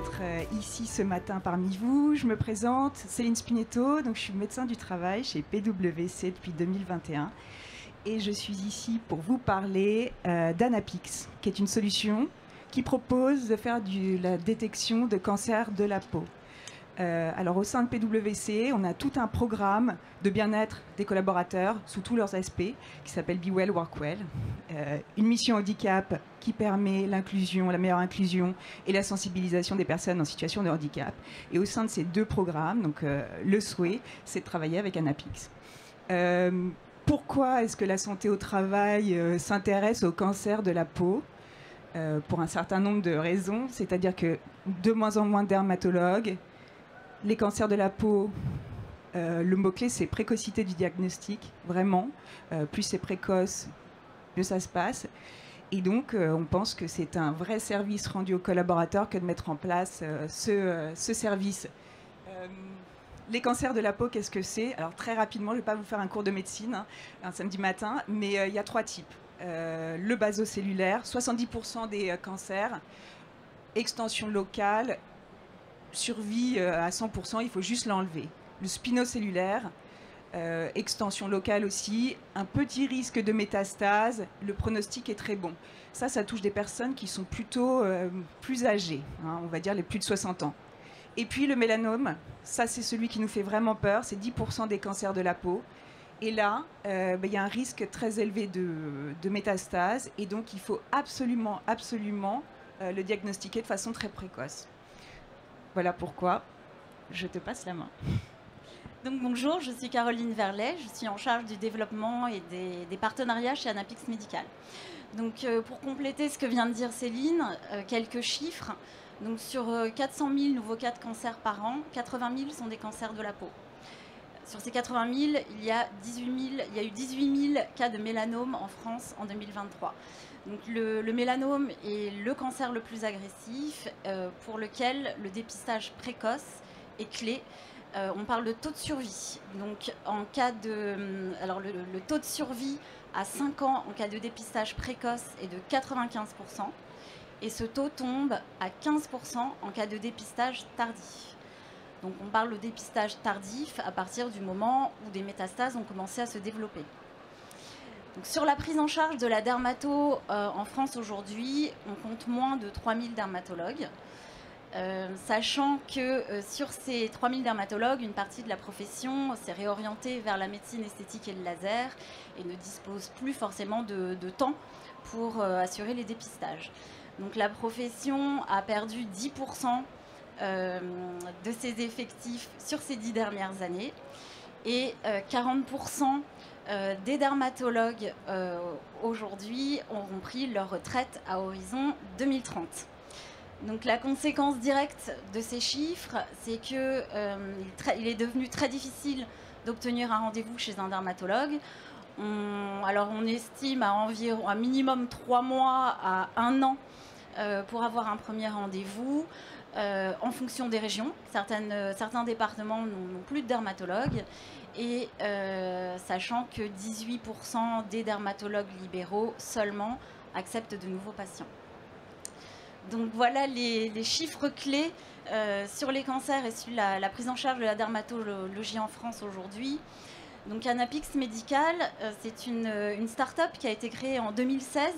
d'être ici ce matin parmi vous. Je me présente, Céline Spinetto, donc je suis médecin du travail chez PwC depuis 2021 et je suis ici pour vous parler d'Anapix, qui est une solution qui propose de faire la détection de cancer de la peau. Alors au sein de PwC, on a tout un programme de bien-être des collaborateurs sous tous leurs aspects qui s'appelle Be Well, Work Well. Une mission handicap qui permet l'inclusion, la meilleure inclusion et la sensibilisation des personnes en situation de handicap. Et au sein de ces deux programmes, donc le souhait, c'est de travailler avec Anapix. Pourquoi est-ce que la santé au travail s'intéresse au cancer de la peau ? Pour un certain nombre de raisons, c'est-à-dire que de moins en moins de dermatologues. Les cancers de la peau, le mot-clé, c'est précocité du diagnostic, vraiment. Plus c'est précoce, mieux ça se passe. Et donc, on pense que c'est un vrai service rendu aux collaborateurs que de mettre en place ce service. Les cancers de la peau, qu'est-ce que c'est? Alors, très rapidement, je ne vais pas vous faire un cours de médecine, un samedi matin, mais il y a trois types. Le basocellulaire, 70% des cancers, extension locale, survie à 100%, il faut juste l'enlever. Le spinocellulaire, extension locale aussi, un petit risque de métastase, le pronostic est très bon. Ça touche des personnes qui sont plutôt plus âgées, hein, on va dire les plus de 60 ans. Et puis le mélanome, ça c'est celui qui nous fait vraiment peur, c'est 10% des cancers de la peau. Et là, y a un risque très élevé de métastase, et donc il faut absolument le diagnostiquer de façon très précoce. Voilà pourquoi je te passe la main. Donc bonjour, je suis Caroline Verlet, je suis en charge du développement et des partenariats chez Anapix Médical. Donc pour compléter ce que vient de dire Céline, quelques chiffres. Donc sur 400 000 nouveaux cas de cancer par an, 80 000 sont des cancers de la peau. Sur ces 80 000, il y a eu 18 000 cas de mélanome en France en 2023. Donc le mélanome est le cancer le plus agressif pour lequel le dépistage précoce est clé. On parle de taux de survie. Donc en cas de, alors le taux de survie à 5 ans en cas de dépistage précoce est de 95%. Et ce taux tombe à 15% en cas de dépistage tardif. Donc on parle de dépistage tardif à partir du moment où des métastases ont commencé à se développer. Donc, sur la prise en charge de la dermato en France aujourd'hui, on compte moins de 3000 dermatologues, sachant que sur ces 3000 dermatologues, une partie de la profession s'est réorientée vers la médecine esthétique et le laser et ne dispose plus forcément de temps pour assurer les dépistages. Donc la profession a perdu 10% de ses effectifs sur ces 10 dernières années et 40% des dermatologues aujourd'hui auront pris leur retraite à horizon 2030. Donc la conséquence directe de ces chiffres, c'est qu'il est devenu très difficile d'obtenir un rendez-vous chez un dermatologue. Alors on estime à environ un minimum 3 mois à 1 an pour avoir un premier rendez-vous. En fonction des régions, certains départements n'ont plus de dermatologues et sachant que 18% des dermatologues libéraux seulement acceptent de nouveaux patients. Donc voilà les chiffres clés sur les cancers et sur la prise en charge de la dermatologie en France aujourd'hui. Donc Anapix Médical, c'est une start-up qui a été créée en 2016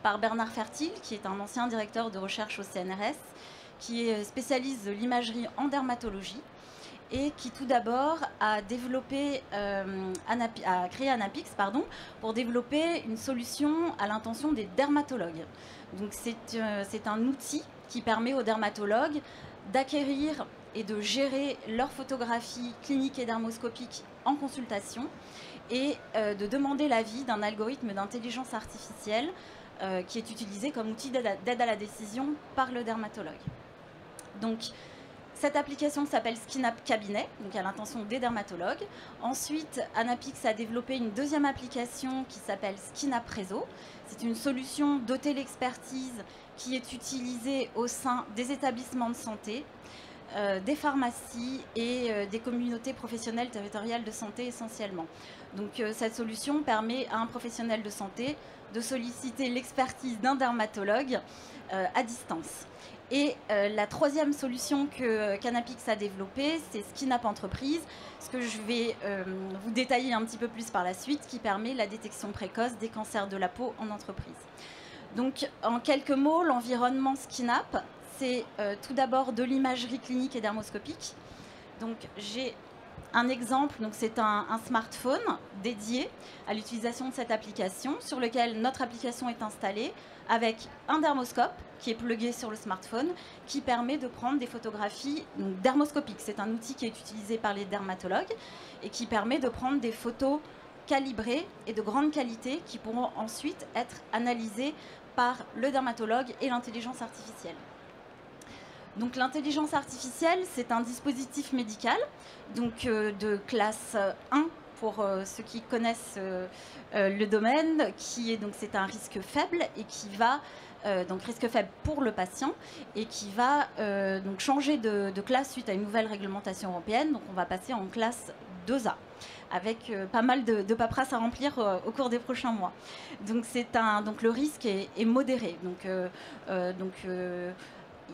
par Bernard Fertil, qui est un ancien directeur de recherche au CNRS, qui est spécialiste de l'imagerie en dermatologie et qui tout d'abord a créé Anapix pour développer une solution à l'intention des dermatologues. Donc c'est un outil qui permet aux dermatologues d'acquérir et de gérer leurs photographies cliniques et dermoscopiques en consultation et de demander l'avis d'un algorithme d'intelligence artificielle qui est utilisé comme outil d'aide à la décision par le dermatologue. Donc, cette application s'appelle SkinApp Cabinet, donc à l'intention des dermatologues. Ensuite, Anapix a développé une deuxième application qui s'appelle SkinApp Réseau. C'est une solution de téléexpertise qui est utilisée au sein des établissements de santé, des pharmacies et des communautés professionnelles territoriales de santé essentiellement. Donc cette solution permet à un professionnel de santé de solliciter l'expertise d'un dermatologue à distance. Et la troisième solution que Canapix a développée, c'est SkinUp Entreprise, ce que je vais vous détailler un petit peu plus par la suite, qui permet la détection précoce des cancers de la peau en entreprise. Donc, en quelques mots, l'environnement SkinUp, c'est tout d'abord de l'imagerie clinique et dermoscopique. Donc, j'ai un exemple, c'est un smartphone dédié à l'utilisation de cette application, sur lequel notre application est installée, avec un dermoscope qui est plugué sur le smartphone, qui permet de prendre des photographies dermoscopiques. C'est un outil qui est utilisé par les dermatologues et qui permet de prendre des photos calibrées et de grande qualité qui pourront ensuite être analysées par le dermatologue et l'intelligence artificielle. Donc l'intelligence artificielle, c'est un dispositif médical de classe 1 pour ceux qui connaissent le domaine, c'est un risque faible et qui va risque faible pour le patient et qui va changer de classe suite à une nouvelle réglementation européenne. Donc on va passer en classe 2A avec pas mal de paperasse à remplir au cours des prochains mois. Donc le risque est modéré.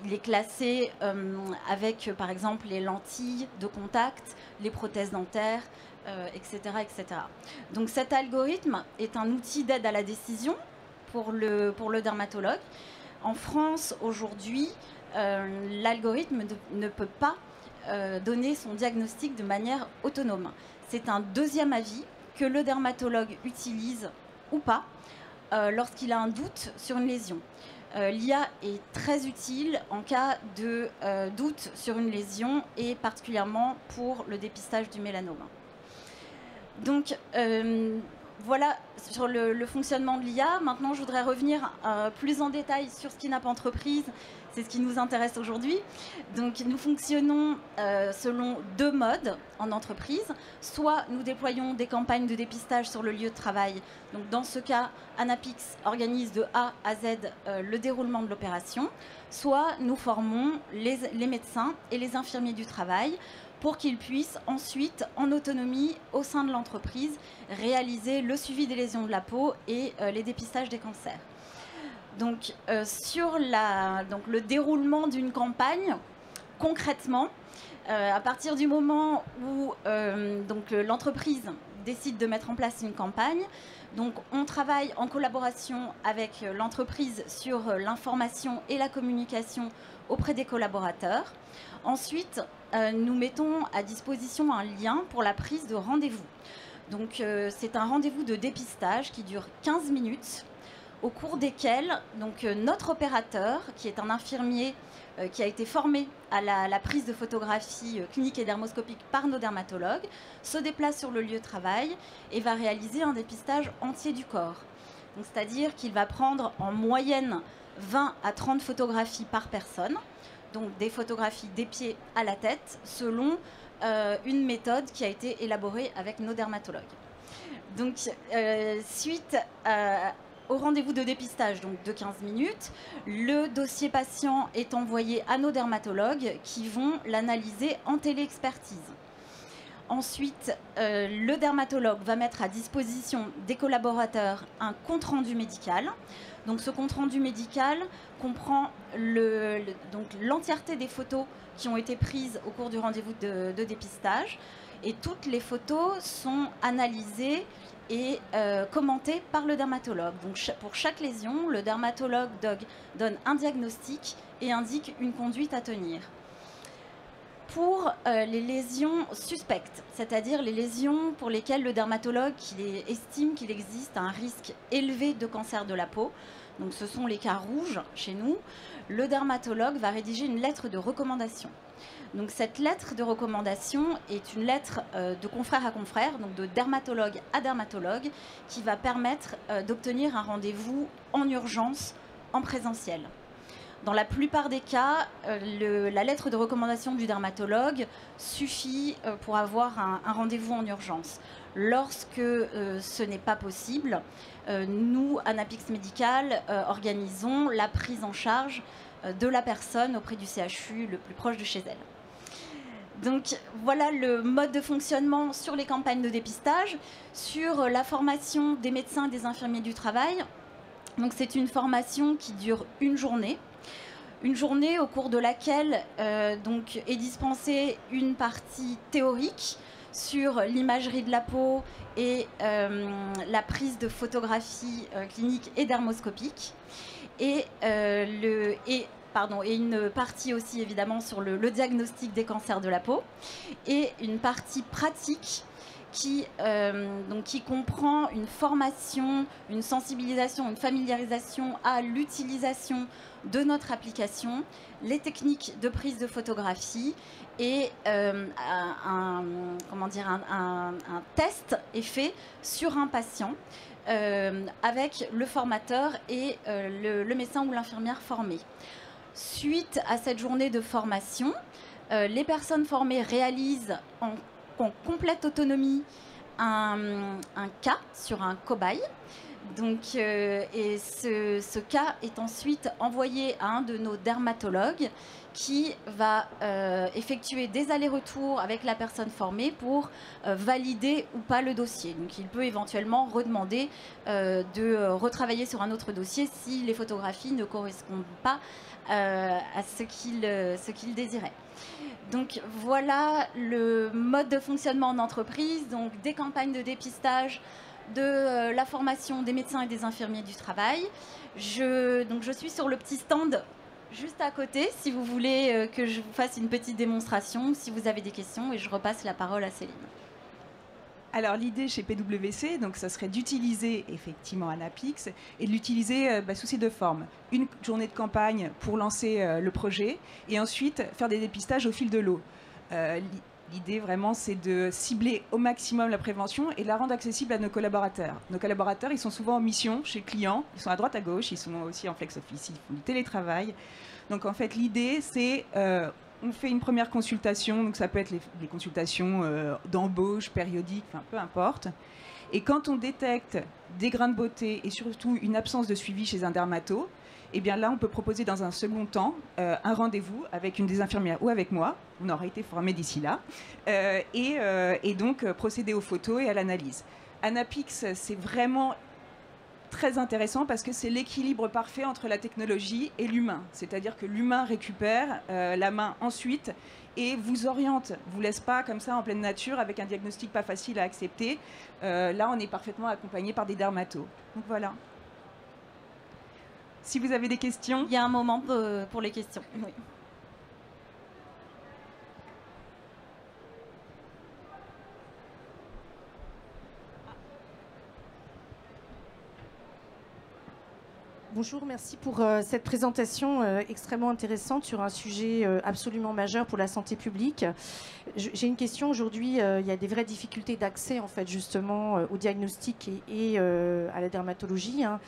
Il est classé avec, par exemple, les lentilles de contact, les prothèses dentaires, etc., etc. Donc cet algorithme est un outil d'aide à la décision pour le dermatologue. En France, aujourd'hui, l'algorithme ne peut pas donner son diagnostic de manière autonome. C'est un deuxième avis que le dermatologue utilise ou pas lorsqu'il a un doute sur une lésion. L'IA est très utile en cas de doute sur une lésion et particulièrement pour le dépistage du mélanome. Donc voilà sur le fonctionnement de l'IA. Maintenant, je voudrais revenir plus en détail sur SkinUp Entreprise. C'est ce qui nous intéresse aujourd'hui. Donc nous fonctionnons selon deux modes en entreprise. Soit nous déployons des campagnes de dépistage sur le lieu de travail. Donc dans ce cas, Anapix organise de A à Z le déroulement de l'opération. Soit nous formons les médecins et les infirmiers du travail pour qu'ils puissent ensuite, en autonomie au sein de l'entreprise, réaliser le suivi des lésions de la peau et les dépistages des cancers. Donc, sur le déroulement d'une campagne, concrètement, à partir du moment où l'entreprise décide de mettre en place une campagne, donc on travaille en collaboration avec l'entreprise sur l'information et la communication auprès des collaborateurs. Ensuite, nous mettons à disposition un lien pour la prise de rendez-vous. Donc, c'est un rendez-vous de dépistage qui dure 15 minutes, au cours desquels notre opérateur, qui est un infirmier qui a été formé à la prise de photographie clinique et dermoscopique par nos dermatologues, se déplace sur le lieu de travail et va réaliser un dépistage entier du corps. C'est-à-dire qu'il va prendre en moyenne 20 à 30 photographies par personne, donc des photographies des pieds à la tête, selon une méthode qui a été élaborée avec nos dermatologues. Donc, suite au rendez-vous de dépistage de 15 minutes, le dossier patient est envoyé à nos dermatologues qui vont l'analyser en téléexpertise. Ensuite, le dermatologue va mettre à disposition des collaborateurs un compte-rendu médical. Donc ce compte-rendu médical comprend l'entièreté des photos qui ont été prises au cours du rendez-vous de dépistage. Et toutes les photos sont analysées et commentées par le dermatologue. Donc pour chaque lésion, le dermatologue donne un diagnostic et indique une conduite à tenir. Pour les lésions suspectes, c'est-à-dire les lésions pour lesquelles le dermatologue estime qu'il existe un risque élevé de cancer de la peau, donc ce sont les cas rouges chez nous, le dermatologue va rédiger une lettre de recommandation. Donc cette lettre de recommandation est une lettre de confrère à confrère, donc de dermatologue à dermatologue, qui va permettre d'obtenir un rendez-vous en urgence, en présentiel. Dans la plupart des cas, la lettre de recommandation du dermatologue suffit pour avoir un rendez-vous en urgence. Lorsque ce n'est pas possible, nous, Anapix Médical, organisons la prise en charge de la personne auprès du CHU le plus proche de chez elle. Donc voilà le mode de fonctionnement sur les campagnes de dépistage, sur la formation des médecins et des infirmiers du travail. Donc c'est une formation qui dure une journée. Une journée au cours de laquelle donc, est dispensée une partie théorique sur l'imagerie de la peau et la prise de photographies cliniques et dermoscopiques. Et une partie aussi évidemment sur le diagnostic des cancers de la peau et une partie pratique qui comprend une formation, une sensibilisation, une familiarisation à l'utilisation de notre application, les techniques de prise de photographie et un test est fait sur un patient avec le formateur et le médecin ou l'infirmière formé. Suite à cette journée de formation, les personnes formées réalisent en complète autonomie un cas sur un cobaye. Donc, et ce cas est ensuite envoyé à un de nos dermatologues qui va effectuer des allers-retours avec la personne formée pour valider ou pas le dossier. Donc il peut éventuellement redemander de retravailler sur un autre dossier si les photographies ne correspondent pas à ce qu'il désirait. Donc voilà le mode de fonctionnement en entreprise, donc des campagnes de dépistage, de la formation des médecins et des infirmiers du travail. Je suis sur le petit stand juste à côté, si vous voulez que je vous fasse une petite démonstration, si vous avez des questions, et je repasse la parole à Céline. Alors l'idée chez PwC, donc, ça serait d'utiliser effectivement Anapix et de l'utiliser sous ces deux formes. Une journée de campagne pour lancer le projet et ensuite faire des dépistages au fil de l'eau. L'idée vraiment c'est de cibler au maximum la prévention et de la rendre accessible à nos collaborateurs. Nos collaborateurs ils sont souvent en mission chez le client, ils sont à droite à gauche, ils sont aussi en flex office, ils font du télétravail. Donc en fait l'idée c'est on fait une première consultation, donc ça peut être les consultations d'embauche, périodiques, enfin peu importe. Et quand on détecte des grains de beauté et surtout une absence de suivi chez un dermato, eh bien là on peut proposer dans un second temps un rendez-vous avec une des infirmières ou avec moi, on aura été formé d'ici là, et donc procéder aux photos et à l'analyse. Anapix c'est vraiment très intéressant parce que c'est l'équilibre parfait entre la technologie et l'humain. C'est-à-dire que l'humain récupère la main ensuite et vous oriente, vous laisse pas comme ça en pleine nature avec un diagnostic pas facile à accepter. Là, on est parfaitement accompagné par des dermatos. Donc voilà. Si vous avez des questions... Il y a un moment pour les questions. Oui. Bonjour, merci pour cette présentation extrêmement intéressante sur un sujet absolument majeur pour la santé publique. J'ai une question aujourd'hui. Il y a des vraies difficultés d'accès en fait justement au diagnostic et à la dermatologie, hein,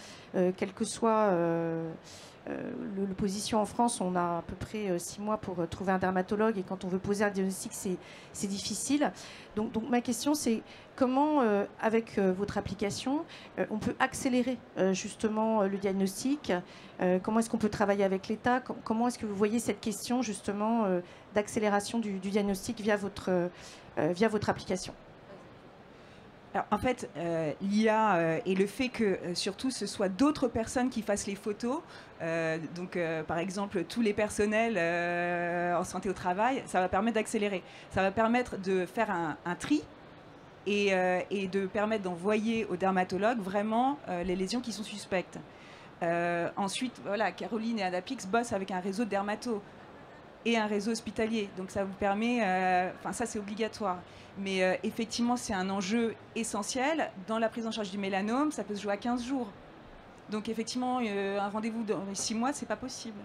quel que soit le position en France. On a à peu près 6 mois pour trouver un dermatologue et quand on veut poser un diagnostic, c'est difficile. Donc ma question c'est comment, avec votre application, on peut accélérer justement le diagnostic? Comment est-ce qu'on peut travailler avec l'État? Comment est-ce que vous voyez cette question justement d'accélération du diagnostic via votre application? Alors, en fait, l'IA et le fait que surtout ce soit d'autres personnes qui fassent les photos, par exemple tous les personnels en santé au travail, ça va permettre d'accélérer. Ça va permettre de faire un tri et de permettre d'envoyer au dermatologue vraiment les lésions qui sont suspectes. Ensuite, voilà, Caroline et Anapix bossent avec un réseau de dermatos et un réseau hospitalier. Donc ça vous permet, ça c'est obligatoire. Mais effectivement, c'est un enjeu essentiel. Dans la prise en charge du mélanome, ça peut se jouer à 15 jours. Donc effectivement, un rendez-vous dans les 6 mois, c'est pas possible.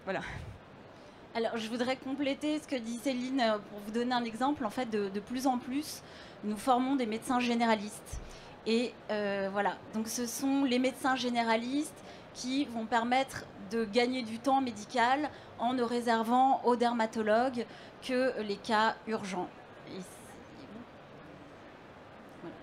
Voilà. Alors, je voudrais compléter ce que dit Céline pour vous donner un exemple. En fait, de plus en plus, nous formons des médecins généralistes. Et voilà, donc ce sont les médecins généralistes qui vont permettre de gagner du temps médical en ne réservant aux dermatologues que les cas urgents. Et voilà.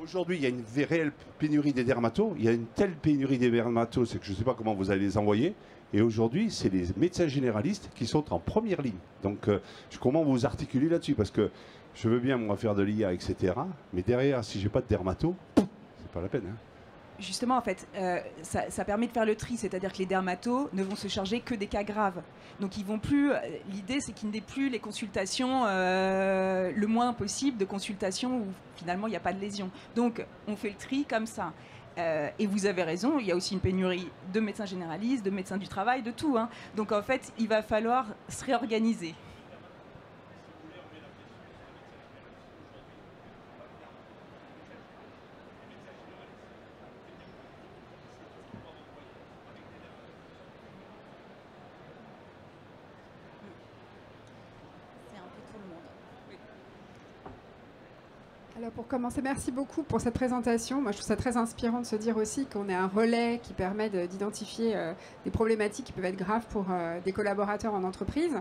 Aujourd'hui, il y a une réelle pénurie des dermatos. Il y a une telle pénurie des dermatos, c'est que je ne sais pas comment vous allez les envoyer. Et aujourd'hui, c'est les médecins généralistes qui sont en première ligne. Donc, comment vous articulez là-dessus? Parce que Je veux bien, moi, faire de l'IA, etc. Mais derrière, si j'ai pas de dermato, c'est pas la peine. Hein. Justement, en fait, ça permet de faire le tri, c'est-à-dire que les dermatos ne vont se charger que des cas graves. Donc, ils vont plus. L'idée, c'est qu'il n'y ait plus les consultations, le moins possible de consultations où finalement il n'y a pas de lésion. Donc, on fait le tri comme ça. Et vous avez raison, il y a aussi une pénurie de médecins généralistes, de médecins du travail, de tout. Hein. Donc, en fait, il va falloir se réorganiser. Alors pour commencer, merci beaucoup pour cette présentation. Moi, je trouve ça très inspirant de se dire aussi qu'on est un relais qui permet d'identifier des problématiques qui peuvent être graves pour des collaborateurs en entreprise.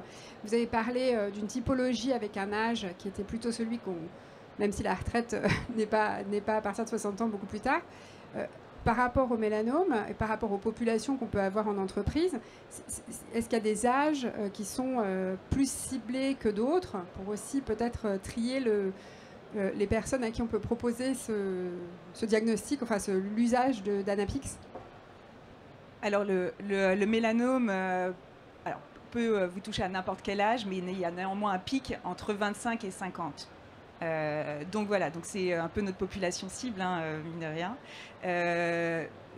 Vous avez parlé d'une typologie avec un âge qui était plutôt celui qu'on, même si la retraite n'est pas à partir de 60 ans, beaucoup plus tard. Par rapport au mélanome et par rapport aux populations qu'on peut avoir en entreprise, est-ce qu'il y a des âges qui sont plus ciblés que d'autres pour aussi peut-être trier les personnes à qui on peut proposer ce diagnostic, enfin l'usage d'Anapix? Alors le mélanome peut vous toucher à n'importe quel âge, mais il y a néanmoins un pic entre 25 et 50. Donc voilà, donc c'est un peu notre population cible, hein, mine de rien.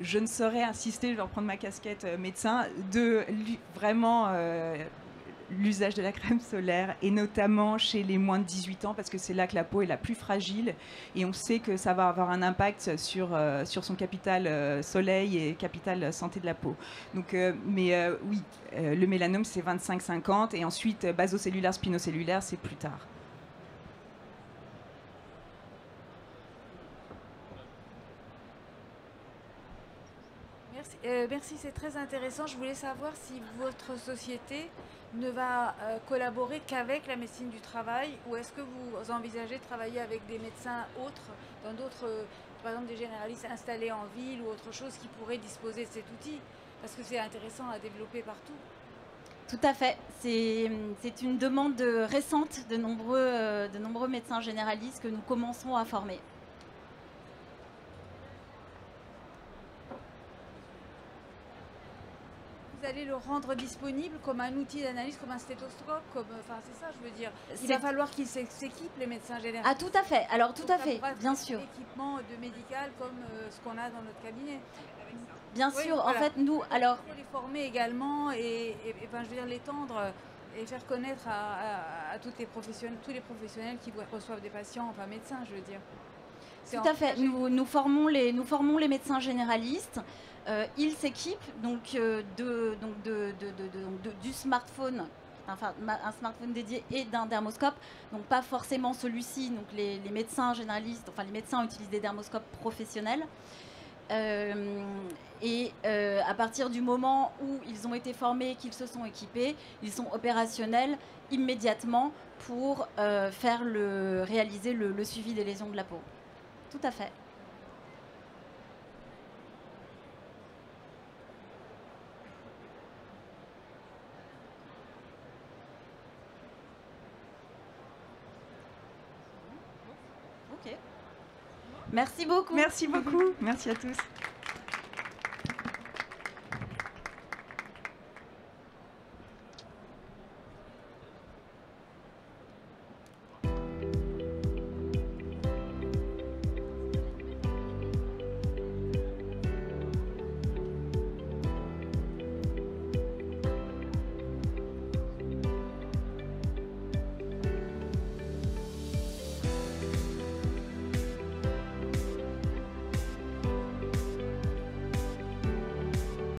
Je ne saurais insister, je vais reprendre ma casquette médecin, de vraiment l'usage de la crème solaire, et notamment chez les moins de 18 ans, parce que c'est là que la peau est la plus fragile, et on sait que ça va avoir un impact sur son capital soleil et capital santé de la peau. Donc, oui, le mélanome c'est 25-50, et ensuite basocellulaire, spinocellulaire, c'est plus tard. Merci, c'est très intéressant. Je voulais savoir si votre société ne va collaborer qu'avec la médecine du travail, ou est-ce que vous envisagez de travailler avec des médecins autres, dans d'autres, par exemple des généralistes installés en ville ou autre chose qui pourraient disposer de cet outil, parce que c'est intéressant à développer partout. Tout à fait. C'est une demande récente de nombreux médecins généralistes que nous commençons à former. Vous allez le rendre disponible comme un outil d'analyse, comme un stéthoscope, enfin c'est ça, je veux dire. Il va falloir qu'ils s'équipent, les médecins généralistes. Ah, tout à fait. Alors tout à fait, bien sûr. Équipement de médical comme ce qu'on a dans notre cabinet. Bien sûr. Voilà. En fait, nous, alors. Il faut les former également et enfin, je veux dire l'étendre et faire connaître à tous les professionnels qui reçoivent des patients, enfin médecins, je veux dire. Tout à fait. Nous formons les médecins généralistes. Ils s'équipent du smartphone, enfin un smartphone dédié et d'un dermoscope. Donc pas forcément celui-ci. Donc les médecins généralistes, enfin les médecins utilisent des dermoscopes professionnels. À partir du moment où ils ont été formés, qu'ils se sont équipés, ils sont opérationnels immédiatement pour réaliser le suivi des lésions de la peau. Tout à fait. Ok. Merci beaucoup. Merci beaucoup. Merci à tous.